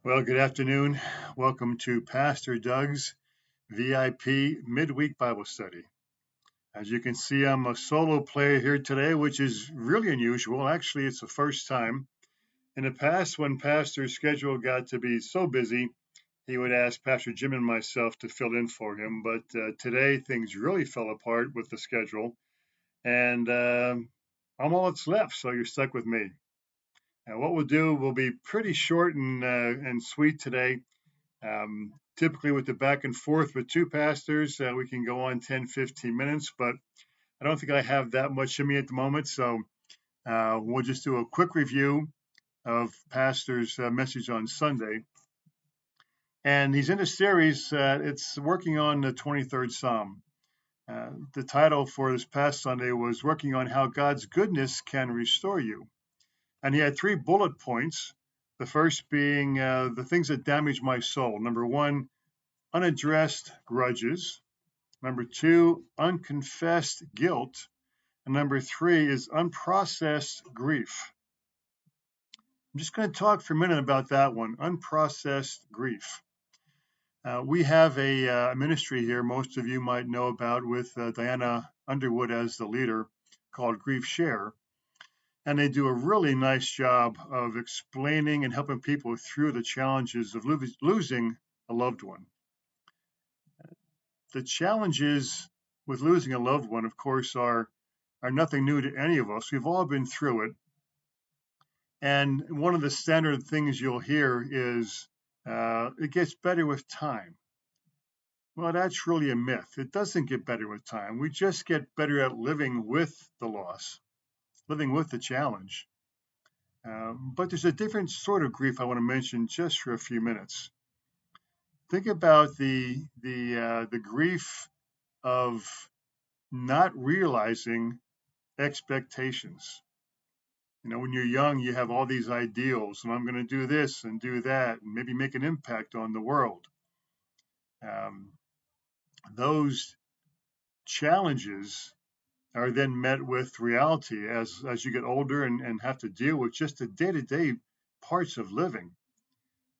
Well, good afternoon. Welcome to Pastor Doug's VIP Midweek Bible Study. As you can see, I'm a solo player here today, which is really unusual. Actually, it's the first time. In the past, when Pastor's schedule got to be so busy, he would ask Pastor Jim and myself to fill in for him. But today, things really fell apart with the schedule, and I'm all that's left, so you're stuck with me. What we'll do will be pretty short and sweet today. Typically, with the back and forth with two pastors, we can go on 10, 15 minutes, but I don't think I have that much in me at the moment. So we'll just do a quick review of Pastor's message on Sunday. And he's in a series, it's working on the 23rd Psalm. The title for this past Sunday was Working on How God's Goodness Can Restore You. And he had three bullet points. The first being the things that damage my soul. Number one, unaddressed grudges. Number two, unconfessed guilt. And number three is unprocessed grief. I'm just going to talk for a minute about that one, unprocessed grief. We have a ministry here most of you might know about with Diana Underwood as the leader called Grief Share. And they do a really nice job of explaining and helping people through the challenges of losing a loved one. The challenges with losing a loved one, of course, are nothing new to any of us. We've all been through it. And one of the standard things you'll hear is it gets better with time. Well, that's really a myth. It doesn't get better with time. We just get better at living with the loss, living with the challenge. But there's a different sort of grief I want to mention just for a few minutes. Think about the grief of not realizing expectations. You know, when you're young, you have all these ideals, and I'm going to do this and do that, and maybe make an impact on the world. Um, those challenges are then met with reality as you get older and have to deal with just the day-to-day parts of living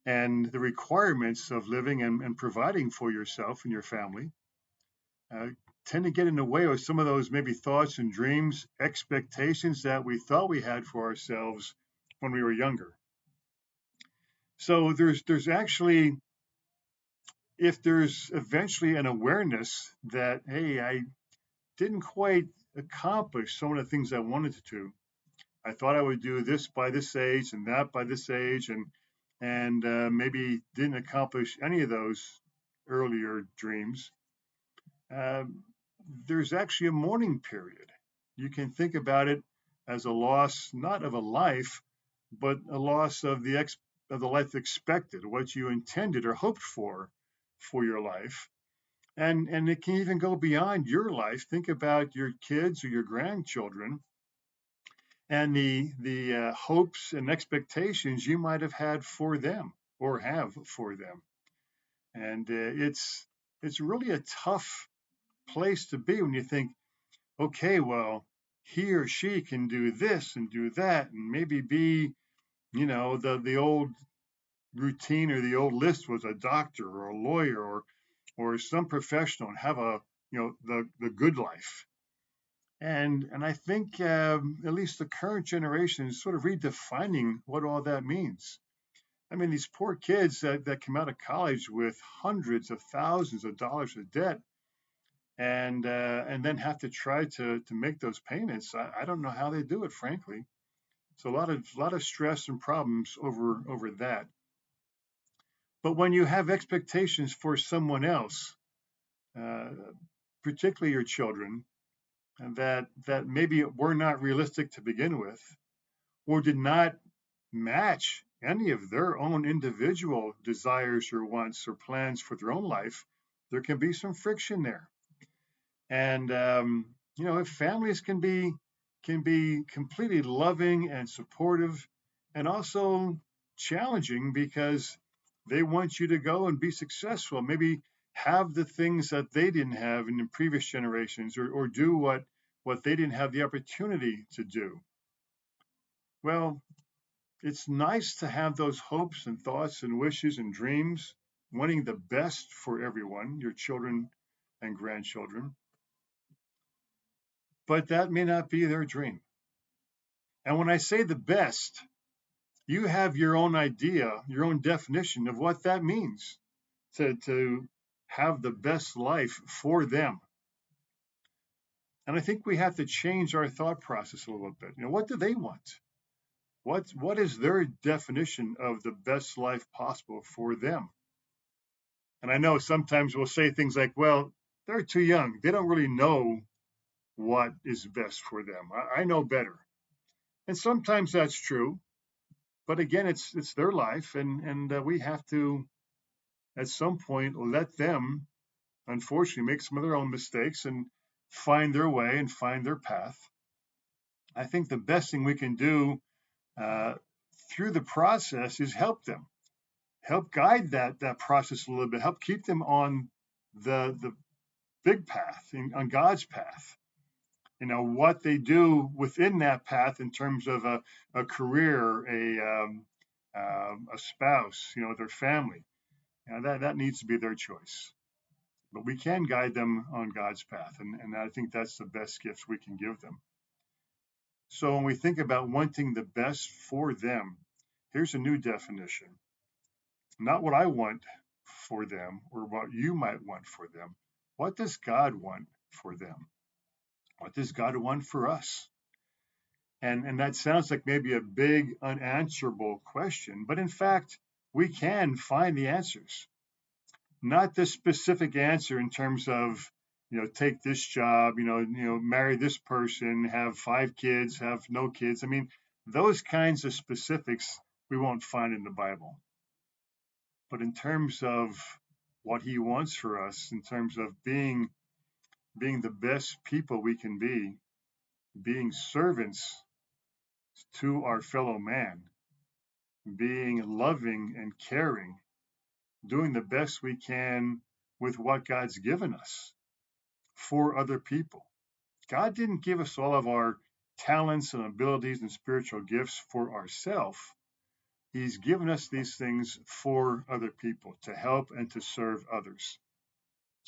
and the requirements of living and providing for yourself and your family. Uh, Tend to get in the way of some of those maybe thoughts and dreams, expectations that we thought we had for ourselves when we were younger. So there's actually, if there's eventually an awareness that, hey, I didn't quite accomplish some of the things I wanted to. I thought I would do this by this age and that by this age, and maybe didn't accomplish any of those earlier dreams. Um, there's actually a mourning period. You can think about it as a loss, not of a life, but a loss of the life expected, what you intended or hoped for your life. And it can even go beyond your life. Think about your kids or your grandchildren and the hopes and expectations you might have had for them or have for them. And it's really a tough place to be when you think, okay, well, he or she can do this and do that, and maybe be, the old routine or the old list was a doctor or a lawyer or some professional and have the good life. And I think at least the current generation is sort of redefining what all that means. I mean, these poor kids that come out of college with hundreds of thousands of dollars of debt and then have to try to make those payments. I don't know how they do it, frankly. So a lot of stress and problems over that. But when you have expectations for someone else, uh, particularly your children, and that maybe were not realistic to begin with, or did not match any of their own individual desires or wants or plans for their own life, there can be some friction there. And if families can be completely loving and supportive, and also challenging because they want you to go and be successful, maybe have the things that they didn't have in the previous generations, or do what they didn't have the opportunity to do. Well, It's nice to have those hopes and thoughts and wishes and dreams, wanting the best for everyone, your children and grandchildren, but that may not be their dream. And when I say the best, you have your own idea, your own definition of what that means to have the best life for them. And I think we have to change our thought process a little bit. What do they want? What is their definition of the best life possible for them? And I know sometimes we'll say things like, well, they're too young. They don't really know what is best for them. I know better. And sometimes that's true. But again, it's their life, and we have to, at some point, let them, unfortunately, make some of their own mistakes and find their way and find their path. I think the best thing we can do uh, through the process is help them, help guide that process a little bit, help keep them on the big path, on God's path. What they do within that path in terms of a career, a spouse, their family. That needs to be their choice. But we can guide them on God's path, and I think that's the best gift we can give them. So when we think about wanting the best for them, here's a new definition. Not what I want for them or what you might want for them. What does God want for them? What does God want for us? And that sounds like maybe a big unanswerable question, but in fact, we can find the answers. Not the specific answer in terms of, take this job, marry this person, have 5 kids, have no kids. I mean, those kinds of specifics we won't find in the Bible. But in terms of what he wants for us, in terms of being the best people we can be, being servants to our fellow man, being loving and caring, doing the best we can with what God's given us for other people. God didn't give us all of our talents and abilities and spiritual gifts for ourselves. He's given us these things for other people to help and to serve others.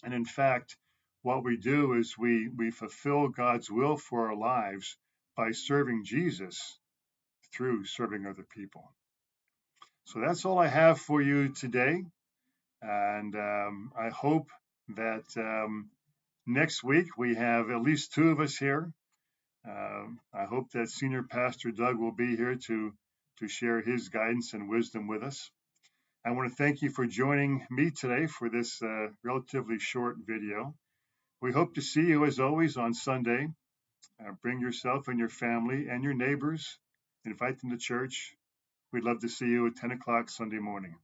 And in fact, what we do is we fulfill God's will for our lives by serving Jesus through serving other people. So that's all I have for you today. And I hope that next week we have at least 2 of us here. I hope that Senior Pastor Doug will be here to share his guidance and wisdom with us. I want to thank you for joining me today for this relatively short video. We hope to see you, as always, on Sunday. Bring yourself and your family and your neighbors. Invite them to church. We'd love to see you at 10 o'clock Sunday morning.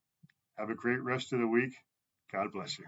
Have a great rest of the week. God bless you.